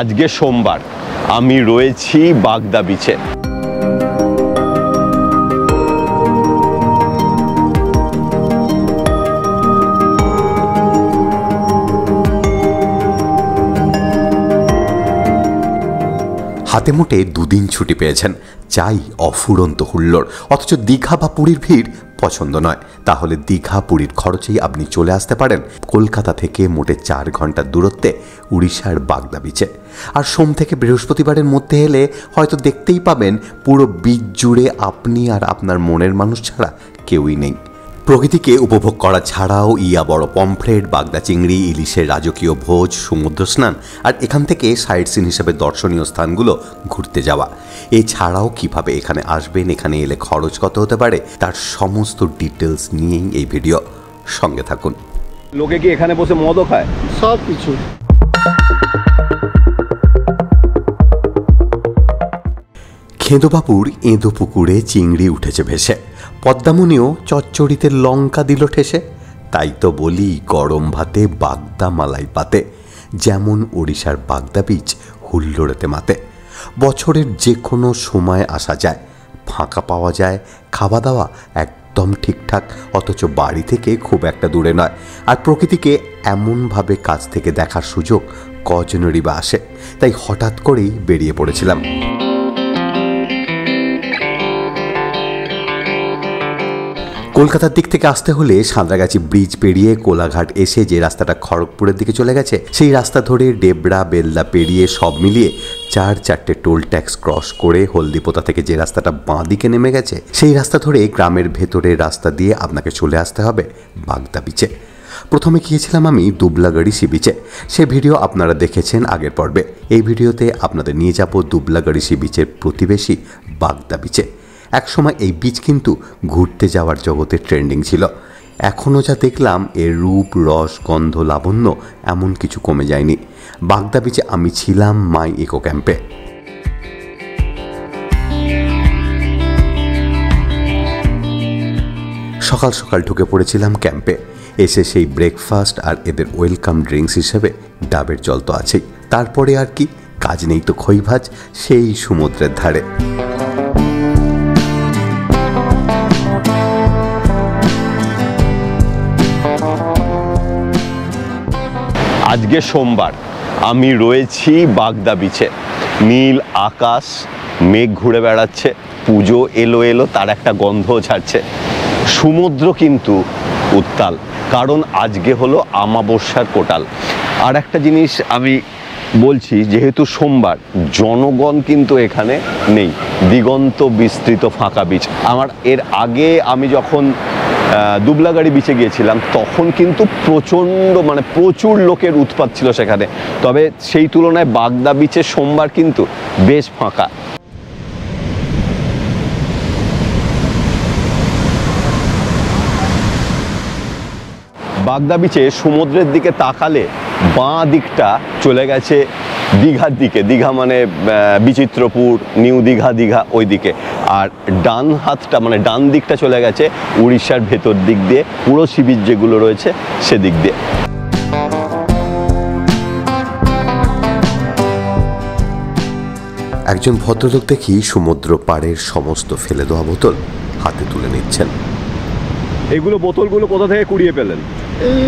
আজকে সোমবার, আমি রয়েছি বাগদা বিচে। হাতে মোটে দুদিন ছুটি পেয়েছেন, চাই অফুরন্ত হুল্লোড়। অথচ দীঘা বা পুরীর ভিড় পছন্দ নয়। তাহলে দীঘা পুরীর খরচেই আপনি চলে আসতে পারেন কলকাতা থেকে মোটে 4 ঘন্টার দূরত্বে উড়িষ্যার বাগদা বিচে। আর সোম থেকে বৃহস্পতিবারের মধ্যে এলে হয়তো দেখতেই পাবেন পুরো বিচ জুড়ে আপনি আর আপনার মনের মানুষ ছাড়া কেউই নেই। প্রকৃতিকে উপভোগ করা ছাড়াও ইয়া বড় পমফ্রেট, বাগদা চিংড়ি, ইলিশের রাজকীয় ভোজ, সমুদ্র স্নান আর এখান থেকে সাইট সিন হিসেবে দর্শনীয় স্থানগুলো ঘুরতে যাওয়া। এছাড়াও কিভাবে এখানে আসবেন, এখানে এলে খরচ কত হতে পারে, তার সমস্ত ডিটেলস নিয়েই এই ভিডিও। সঙ্গে থাকুন। লোকে কি এখানে বসে মদও খায়? সব কিছু। খেঁদোবাবুর এঁদো পুকুরে চিংড়ি উঠেছে ভেসে, পদ্মামণিও চচ্চড়িতে লঙ্কা দিল ঠেসে। তাই তো বলি গরম ভাতে বাগদা মালাই পাতে, যেমন ওড়িশার বাগদা বিচ হুল্লোড়েতে মাতে। বছরের যে কোনো সময় আসা যায়, ফাঁকা পাওয়া যায়, খাওয়া দাওয়া একদম ঠিকঠাক, অথচ বাড়ি থেকে খুব একটা দূরে নয়। আর প্রকৃতিকে এমনভাবে কাছ থেকে দেখার সুযোগ কজনেরই বা আসে। তাই হঠাৎ করেই বেরিয়ে পড়েছিলাম। কলকাতার দিক থেকে আসতে হলে সাঁতরাগাছি ব্রিজ পেরিয়ে কোলাঘাট এসে যে রাস্তাটা খড়গপুরের দিকে চলে গেছে, সেই রাস্তা ধরে ডেবরা বেলদা পেরিয়ে সব মিলিয়ে 4-4টে টোল ট্যাক্স ক্রস করে হলদিপোতা থেকে যে রাস্তাটা বাঁ দিকে নেমে গেছে, সেই রাস্তা ধরে গ্রামের ভেতরের রাস্তা দিয়ে আপনাকে চলে আসতে হবে বাগদা বিচে। প্রথমে গিয়েছিলাম আমি দুবলাগাড়ি সি বিচে। সে ভিডিও আপনারা দেখেছেন আগের পর্বে। এই ভিডিওতে আপনাদের নিয়ে যাব দুবলাগাড়ি সি বিচের প্রতিবেশী বাগদা বিচে। একসময় এই বিচ কিন্তু ঘুরতে যাওয়ার জগতে ট্রেন্ডিং ছিল। এখনও যা দেখলাম, এর রূপ, রস, গন্ধ, লাবণ্য এমন কিছু কমে যায়নি। বাগদা বিচে আমি ছিলাম মাই ইকো ক্যাম্পে। সকাল সকাল ঢুকে পড়েছিলাম ক্যাম্পে। এসে সেই ব্রেকফাস্ট আর এদের ওয়েলকাম ড্রিঙ্কস হিসেবে ডাবের জল তো আছেই। তারপরে আর কি কাজ নেই তো খই ভাজ সেই সমুদ্রের ধারে। আজকে সোমবার, আমি রয়েছি বাগদা বিচে। নীল আকাশ, মেঘ ঘুরে বেড়াচ্ছে, পুজো এলো এলো তার একটা গন্ধও ছাড়ছে। সমুদ্র কিন্তু উত্তাল, কারণ আজকে হলো আমাবস্যার কোটাল। আর একটা জিনিস আমি বলছি, যেহেতু সোমবার, জনগণ কিন্তু এখানে নেই। দিগন্ত বিস্তৃত ফাঁকা বিচ। আমার এর আগে আমি যখন দুবলাগাড়ি বিচে গিয়েছিলাম, তখন কিন্তু প্রচুর লোকের উৎপাত ছিল সেখানে। তবে সেই তুলনায় বাগদা বিচে সোমবার কিন্তু বেশ ফাঁকা। বাগদা বিচে সমুদ্রের দিকে তাকালে বাঁ দিকটা চলে গেছে দীঘার দিকে, দীঘা মানে বিচিত্রপুর, নিউ দীঘা, দীঘা ওই দিকে। আর ডান হাতটা ডান দিকটা চলে গেছে উড়িষ্যার ভেতর দিক দিয়ে, পুরো সি বিচ যেগুলো রয়েছে সেদিক দিয়ে। একজন ভদ্রলোক দেখি সমুদ্র পাড়ের সমস্ত ফেলে দেওয়া বোতল হাতে তুলে নিচ্ছেন। এগুলো বোতলগুলো কোথা থেকে কুড়িয়ে পেলেন? এই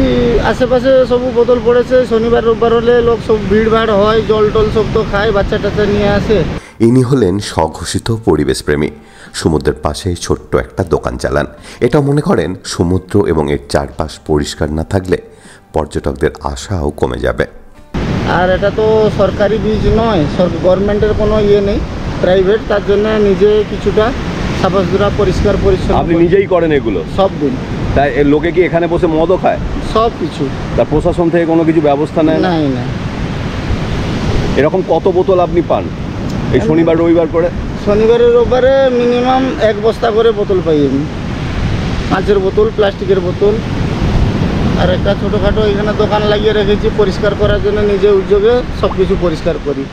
আশেপাশে সব বোতল পড়েছে। শনিবার রোববার হলে লোক সব ভিড় ভাড় হয়, জল টল সব তো খায়, বাচ্চা টাচ্চা নিয়ে আসে। ইনি হলেন স্বঘোষিত পরিবেশপ্রেমী। সমুদ্রের পাশে ছোট্ট একটা দোকান চালান। এটাও মনে করেন সমুদ্র এবং এর চারপাশ পরিষ্কার না থাকলে পর্যটকদের আশাও কমে যাবে। আর এটা তো সরকারি বীজ নয়, গভর্নমেন্টের কোনো ইয়ে নেই, প্রাইভেট। তার জন্য নিজে কিছুটা সাফাসুতরা পরিষ্কার পরিচ্ছন্ন। আপনি নিজেই করেন এগুলো সব দিন? তাই এর লোকে কি এখানে বসে মদও খায়? সব কিছু। তার প্রশাসন থেকে কোনো কিছু ব্যবস্থা নেয় না? না। এরকম কত বোতল আপনি পান এই শনিবার রবিবার করে? শনিবারে রোববারে মিনিমাম 1 বস্তা করে বোতল পাই আমি। কাঁচের বোতল, প্লাস্টিকের বোতল। আর একটা ছোটোখাটো এখানে দোকান লাগিয়ে রেখেছি পরিষ্কার করার জন্য। নিজে উদ্যোগে সব কিছু পরিষ্কার করি।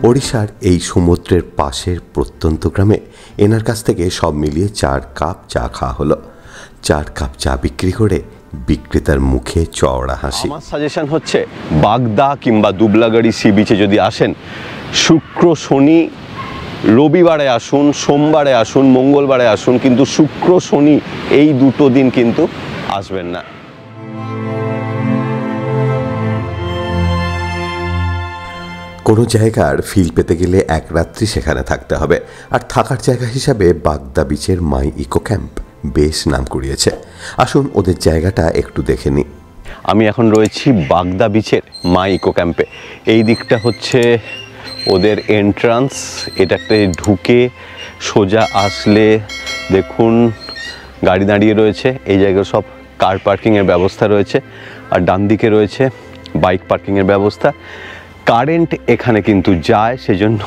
ওড়িশার এই সমুদ্রের পাশের প্রত্যন্ত গ্রামে এনার কাছ থেকে সব মিলিয়ে 4 কাপ চা খাওয়া হলো। 4 কাপ চা বিক্রি করে বিক্রেতার মুখে চওড়া হাসি। আমার সাজেশন হচ্ছে বাগদা কিংবা দুবলাগাড়ি সি বিচে যদি আসেন, শুক্র শনি রবিবারে আসুন, সোমবারে আসুন, মঙ্গলবারে আসুন, কিন্তু শুক্র শনি এই দুটো দিন কিন্তু আসবেন না। কোনো জায়গার ফিল পেতে গেলে এক রাত্রি সেখানে থাকতে হবে, আর থাকার জায়গা হিসাবে বাগদা বিচের মাই ইকো ক্যাম্প বেশ নাম কুড়িয়েছে। আসুন ওদের জায়গাটা একটু দেখে নিই। আমি এখন রয়েছি বাগদা বিচের মাই ইকো ক্যাম্পে। এই দিকটা হচ্ছে ওদের এন্ট্রান্স। এটাতে ঢুকে সোজা আসলে দেখুন গাড়ি দাঁড়িয়ে রয়েছে। এই জায়গায় সব কার পার্কিংয়ের ব্যবস্থা রয়েছে, আর ডান দিকে রয়েছে বাইক পার্কিংয়ের ব্যবস্থা। কারেন্ট এখানে কিন্তু যায়, সেজন্য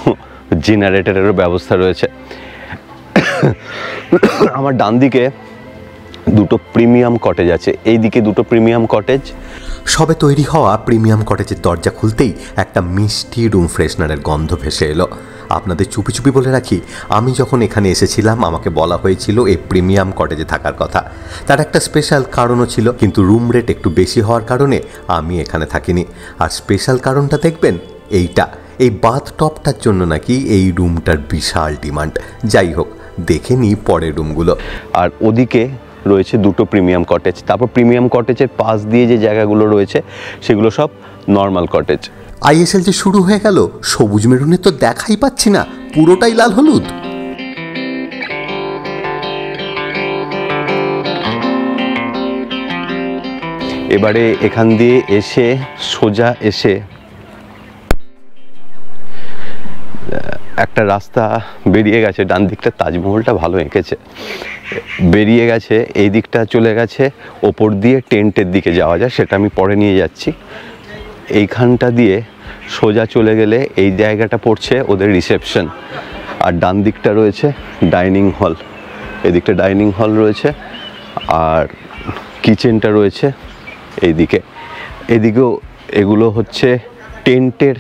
জেনারেটরেরও ব্যবস্থা রয়েছে। আমার ডান দিকে দুটো প্রিমিয়াম কটেজ আছে, এই দিকে দুটো প্রিমিয়াম কটেজ। সবে তৈরি হওয়া প্রিমিয়াম কটেজের দরজা খুলতেই একটা মিষ্টি রুম ফ্রেশনারের গন্ধ ভেসে এলো। আপনাদের চুপি চুপি বলে রাখি, আমি যখন এখানে এসেছিলাম আমাকে বলা হয়েছিল এই প্রিমিয়াম কটেজে থাকার কথা। তার একটা স্পেশাল কারণও ছিল, কিন্তু রুম রেট একটু বেশি হওয়ার কারণে আমি এখানে থাকিনি। আর স্পেশাল কারণটা দেখবেন এইটা, এই বাথ টপটার জন্য নাকি এই রুমটার বিশাল ডিমান্ড। যাই হোক, দেখে নিই পরের রুমগুলো। আর ওদিকে রয়েছে দুটো প্রিমিয়াম কটেজ। তারপর প্রিমিয়াম কটেজের পাশ দিয়ে যে জায়গাগুলো রয়েছে সেগুলো সব নর্মাল কটেজ। আইএসএল যে শুরু হয়ে গেল, সবুজ মেরুনের তো দেখাই পাচ্ছি না, পুরোটাই লাল হলুদ। এবারে এখান দিয়ে এসে সোজা এসে একটা রাস্তা বেরিয়ে গেছে, ডান দিকটা তাজমহলটা ভালো এঁকেছে, বেরিয়ে গেছে। এই দিকটা চলে গেছে ওপর দিয়ে টেন্টের দিকে যাওয়া যায়, সেটা আমি পরে নিয়ে যাচ্ছি। এইখানটা দিয়ে সোজা চলে গেলে এই জায়গাটা পড়ছে ওদের রিসেপশন, আর ডান দিকটা রয়েছে ডাইনিং হল। এদিকটা ডাইনিং হল রয়েছে, আর কিচেনটা রয়েছে এইদিকে। এদিকেও এগুলো হচ্ছে টেন্টের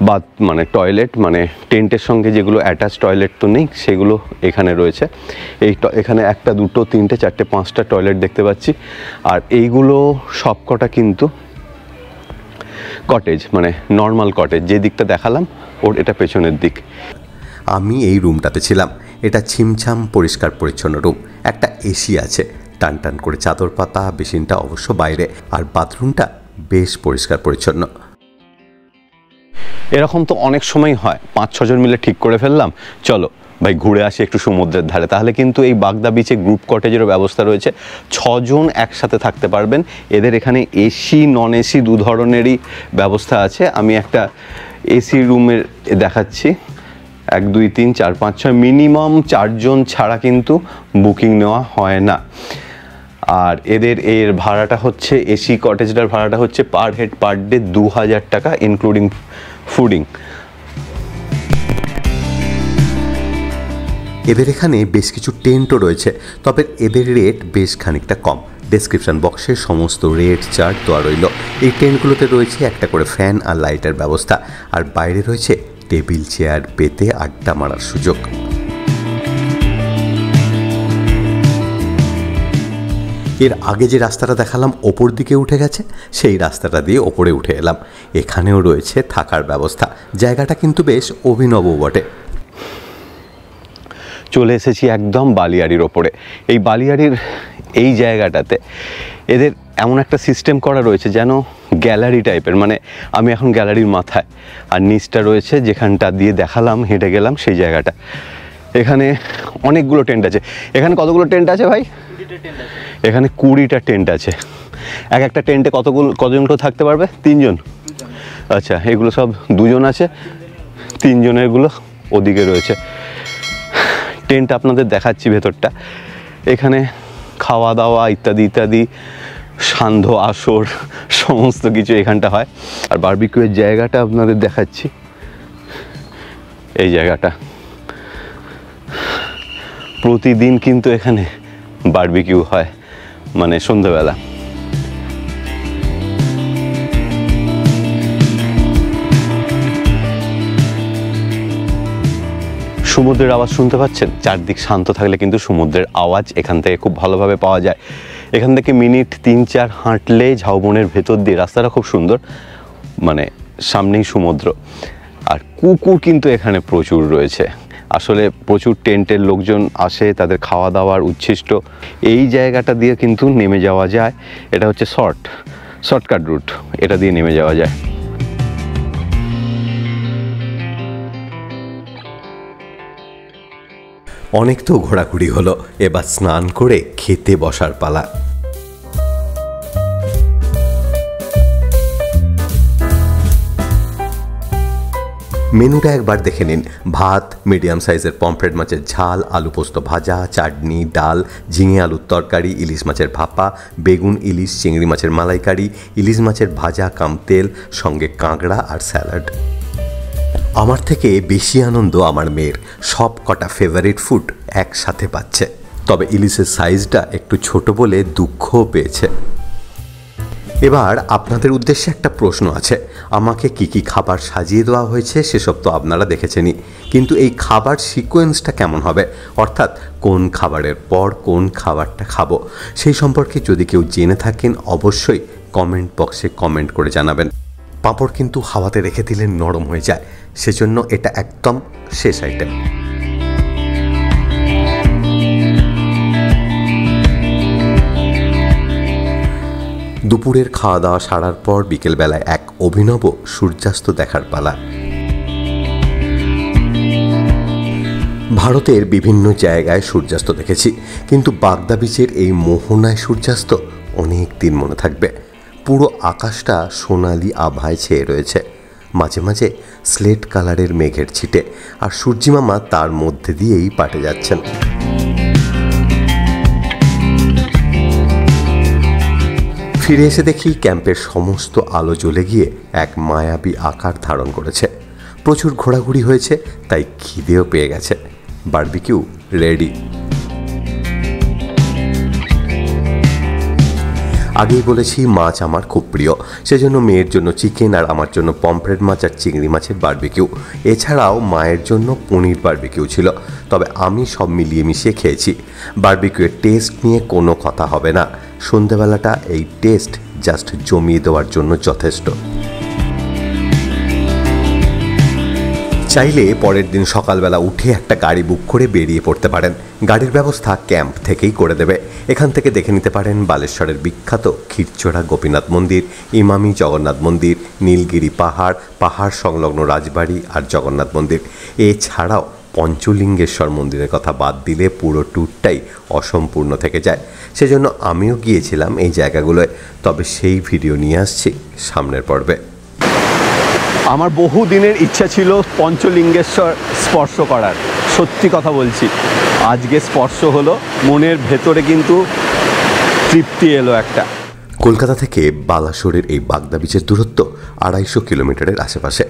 বাথ, মানে টয়লেট, মানে টেন্টের সঙ্গে যেগুলো অ্যাটাচ টয়লেট তো নেই, সেগুলো এখানে রয়েছে। এখানে একটা, দুটো, তিনটে, চারটে, পাঁচটা টয়লেট দেখতে পাচ্ছি। আর এইগুলো সবকটা কিন্তু কটেজ, মানে নর্মাল কটেজ। যে দিকটা দেখালাম ওর এটা পেছনের দিক। আমি এই রুমটাতে ছিলাম। এটা ছিমছাম পরিষ্কার পরিচ্ছন্ন রুম। একটা এসি আছে, টান টান করে চাদর পাতা, বেসিনটা অবশ্য বাইরে, আর বাথরুমটা বেশ পরিষ্কার পরিচ্ছন্ন। এরকম তো অনেক সময় হয়, 5-6 জন মিলে ঠিক করে ফেললাম চলো ভাই ঘুরে আসি একটু সমুদ্রের ধারে। তাহলে কিন্তু এই বাগদা বিচে গ্রুপ কটেজেরও ব্যবস্থা রয়েছে, 6 জন একসাথে থাকতে পারবেন। এদের এখানে এসি নন এসি দু ধরনেরই ব্যবস্থা আছে। আমি একটা এসি রুমের দেখাচ্ছি। 1 2 3 4 5 6 মিনিমাম 4 জন ছাড়া কিন্তু বুকিং নেওয়া হয় না। আর এর ভাড়াটা হচ্ছে, এসি কটেজটার ভাড়াটা হচ্ছে পার হেড পার ডে 2000 টাকা ইনক্লুডিং ফুডিং। এদের এখানে বেশ কিছু টেন্টও রয়েছে, তবে এদের রেট বেশ খানিকটা কম। ডেসক্রিপশন বক্সে সমস্ত রেট চার্ট দেওয়া রইল। এই টেন্টগুলোতে রয়েছে একটা করে ফ্যান আর লাইটের ব্যবস্থা, আর বাইরে রয়েছে টেবিল চেয়ার পেতে আড্ডা মারার সুযোগ। এর আগে যে রাস্তাটা দেখালাম ওপর দিকে উঠে গেছে, সেই রাস্তাটা দিয়ে ওপরে উঠে এলাম। এখানেও রয়েছে থাকার ব্যবস্থা। জায়গাটা কিন্তু বেশ অভিনব বটে। চলে এসেছি একদম বালিয়াড়ির ওপরে। এই বালিয়াড়ির এই জায়গাটাতে এদের এমন একটা সিস্টেম করা রয়েছে যেন গ্যালারি টাইপের, মানে আমি এখন গ্যালারির মাথায়, আর নিচটা রয়েছে যেখানটা দিয়ে দেখালাম, হেঁটে গেলাম সেই জায়গাটা। এখানে অনেকগুলো টেন্ট আছে। এখানে কতগুলো টেন্ট আছে ভাই? এখানে 20টা টেন্ট আছে। একটা টেন্টে কতজন থাকতে পারবে? 3 জন। আচ্ছা, এগুলো সব 2 জন আছে, 3 জনেরগুলো ওদিকে রয়েছে। টেন্ট আপনাদের দেখাচ্ছি ভেতরটা। এখানে খাওয়া দাওয়া ইত্যাদি ইত্যাদি, সান্ধ্য আসর সমস্ত কিছু এখানটা হয়। আর বারবিকিউয়ের জায়গাটা আপনাদের দেখাচ্ছি। এই জায়গাটা প্রতিদিন কিন্তু এখানে বারবিকিউ হয়, মানে সন্ধ্যাবেলা। সমুদ্রের আওয়াজ শুনতে পাচ্ছেন? চারদিক শান্ত থাকলে কিন্তু সমুদ্রের আওয়াজ এখান থেকে খুব ভালোভাবে পাওয়া যায়। এখান থেকে মিনিট 3-4 হাঁটলে ঝাউবনের ভেতর দিয়ে, রাস্তাটা খুব সুন্দর, মানে সামনেই সমুদ্র। আর কুকুর কিন্তু এখানে প্রচুর রয়েছে। আসলে প্রচুর টেন্টের লোকজন আসে, তাদের খাওয়া দাওয়ার উচ্ছিষ্ট এই জায়গাটা দিয়ে কিন্তু নেমে যাওয়া যায়। এটা হচ্ছে শর্টকাট রুট, এটা দিয়ে নেমে যাওয়া যায়। অনেক তো ঘোরাঘুরি হলো, এবার স্নান করে খেতে বসার পালা। মেনুটা একবার দেখে নিন। ভাত, মিডিয়াম সাইজের পমফ্রেট মাছের ঝাল, আলু পোস্ত ভাজা, চাটনি, ডাল, ঝিঙে আলুর তরকারি, ইলিশ মাছের ভাপা, বেগুন ইলিশ, চিংড়ি মাছের মালাইকারি, ইলিশ মাছের ভাজা কাম তেল, সঙ্গে কাঁকড়া আর স্যালাড। আমার থেকে বেশি আনন্দ আমার মেয়ের, সব কটা ফেভারিট ফুড একসাথে পাচ্ছে। তবে ইলিশের সাইজটা একটু ছোট বলে দুঃখও পেয়েছে। এবার আপনাদের উদ্দেশ্যে একটা প্রশ্ন আছে। আমাকে কি কি খাবার সাজিয়ে দেওয়া হয়েছে সেসব তো আপনারা দেখেছেনই, কিন্তু এই খাবার সিকোয়েন্সটা কেমন হবে, অর্থাৎ কোন খাবারের পর কোন খাবারটা খাবো, সেই সম্পর্কে যদি কেউ জেনে থাকেন অবশ্যই কমেন্ট বক্সে কমেন্ট করে জানাবেন। পাঁপড় কিন্তু হাওয়াতে রেখে দিলে নরম হয়ে যায়, সেজন্য এটা একদম শেষ আইটেম। দুপুরের খাওয়া দাওয়া সারার পর বিকেলবেলায় এক অভিনব সূর্যাস্ত দেখার পালা। ভারতের বিভিন্ন জায়গায় সূর্যাস্ত দেখেছি, কিন্তু বাগদা বিচের এই মোহনায় সূর্যাস্ত অনেক দিন মনে থাকবে। পুরো আকাশটা সোনালি আভায় ছেয়ে রয়েছে, মাঝে মাঝে স্লেট কালারের মেঘের ছিটে, আর সূর্যিমামা তার মধ্যে দিয়েই পাটে যাচ্ছেন। ফিরে এসে দেখি ক্যাম্পের সমস্ত আলো জ্বলে গিয়ে এক মায়াবী আকার ধারণ করেছে। প্রচুর ঘোরাঘুরি হয়েছে, তাই খিদেও পেয়ে গেছে। Barbecue ready. আগেই বলেছি মাছ আমার খুব প্রিয়, সেজন্য মেয়ের জন্য চিকেন আর আমার জন্য পমফ্রেট মাছ আর চিংড়ি মাছের বারবিকিউ। এছাড়াও মায়ের জন্য পনির বারবিকিউ ছিল, তবে আমি সব মিলিয়ে মিশিয়ে খেয়েছি। বারবিকিউয়ের টেস্ট নিয়ে কোনো কথা হবে না, সন্ধেবেলাটা এই টেস্ট জাস্ট জমিয়ে দেওয়ার জন্য যথেষ্ট। চাইলে পরের দিন সকালবেলা উঠে একটা গাড়ি বুক করে বেরিয়ে পড়তে পারেন। গাড়ির ব্যবস্থা ক্যাম্প থেকেই করে দেবে। এখান থেকে দেখে নিতে পারেন বালেশ্বরের বিখ্যাত ক্ষীরচোরা গোপীনাথ মন্দির, ইমামি জগন্নাথ মন্দির, নীলগিরি পাহাড়, পাহাড় সংলগ্ন রাজবাড়ি আর জগন্নাথ মন্দির। এছাড়াও পঞ্চলিঙ্গেশ্বর মন্দিরের কথা বাদ দিলে পুরো ট্যুরটাই অসম্পূর্ণ থেকে যায়। সেজন্য আমিও গিয়েছিলাম এই জায়গাগুলোয়, তবে সেই ভিডিও নিয়ে আসছি সামনের পর্বে। আমার বহু দিনের ইচ্ছা ছিল পঞ্চলিঙ্গেশ্বর স্পর্শ করার, সত্যি কথা বলছি, আজকে স্পর্শ হলো। মনের ভেতরে কিন্তু তৃপ্তি এলো একটা। কলকাতা থেকে বালাসোরের এই বাগদা বিচের দূরত্ব 250 কিলোমিটারের আশেপাশে।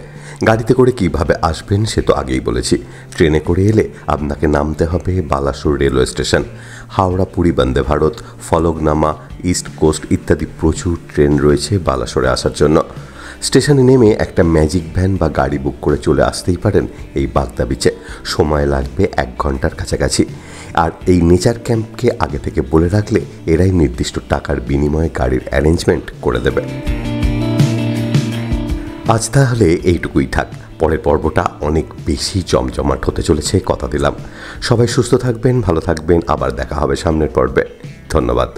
গাড়িতে করে কিভাবে আসবেন সে তো আগেই বলেছি। ট্রেনে করে এলে আপনাকে নামতে হবে Balasore railway station. Howrah Puri Vande Bharat, Falaknuma, east coast ইত্যাদি প্রচুর ট্রেন রয়েছে বালাসোরে আসার জন্য। স্টেশনে নেমে একটা ম্যাজিক ভ্যান বা গাড়ি বুক করে চলে আসতেই পারেন এই বাগদা বিচে। সময় লাগবে 1 ঘন্টার কাছাকাছি। আর এই নেচার ক্যাম্পকে আগে থেকে বলে রাখলে এরাই নির্দিষ্ট টাকার বিনিময়ে গাড়ির অ্যারেঞ্জমেন্ট করে দেবে। আজ তাহলে এইটুকুই থাক। পরের পর্বটা অনেক বেশি জমজমাট হতে চলেছে, কথা দিলাম। সবাই সুস্থ থাকবেন, ভালো থাকবেন, আবার দেখা হবে সামনের পর্বে। ধন্যবাদ।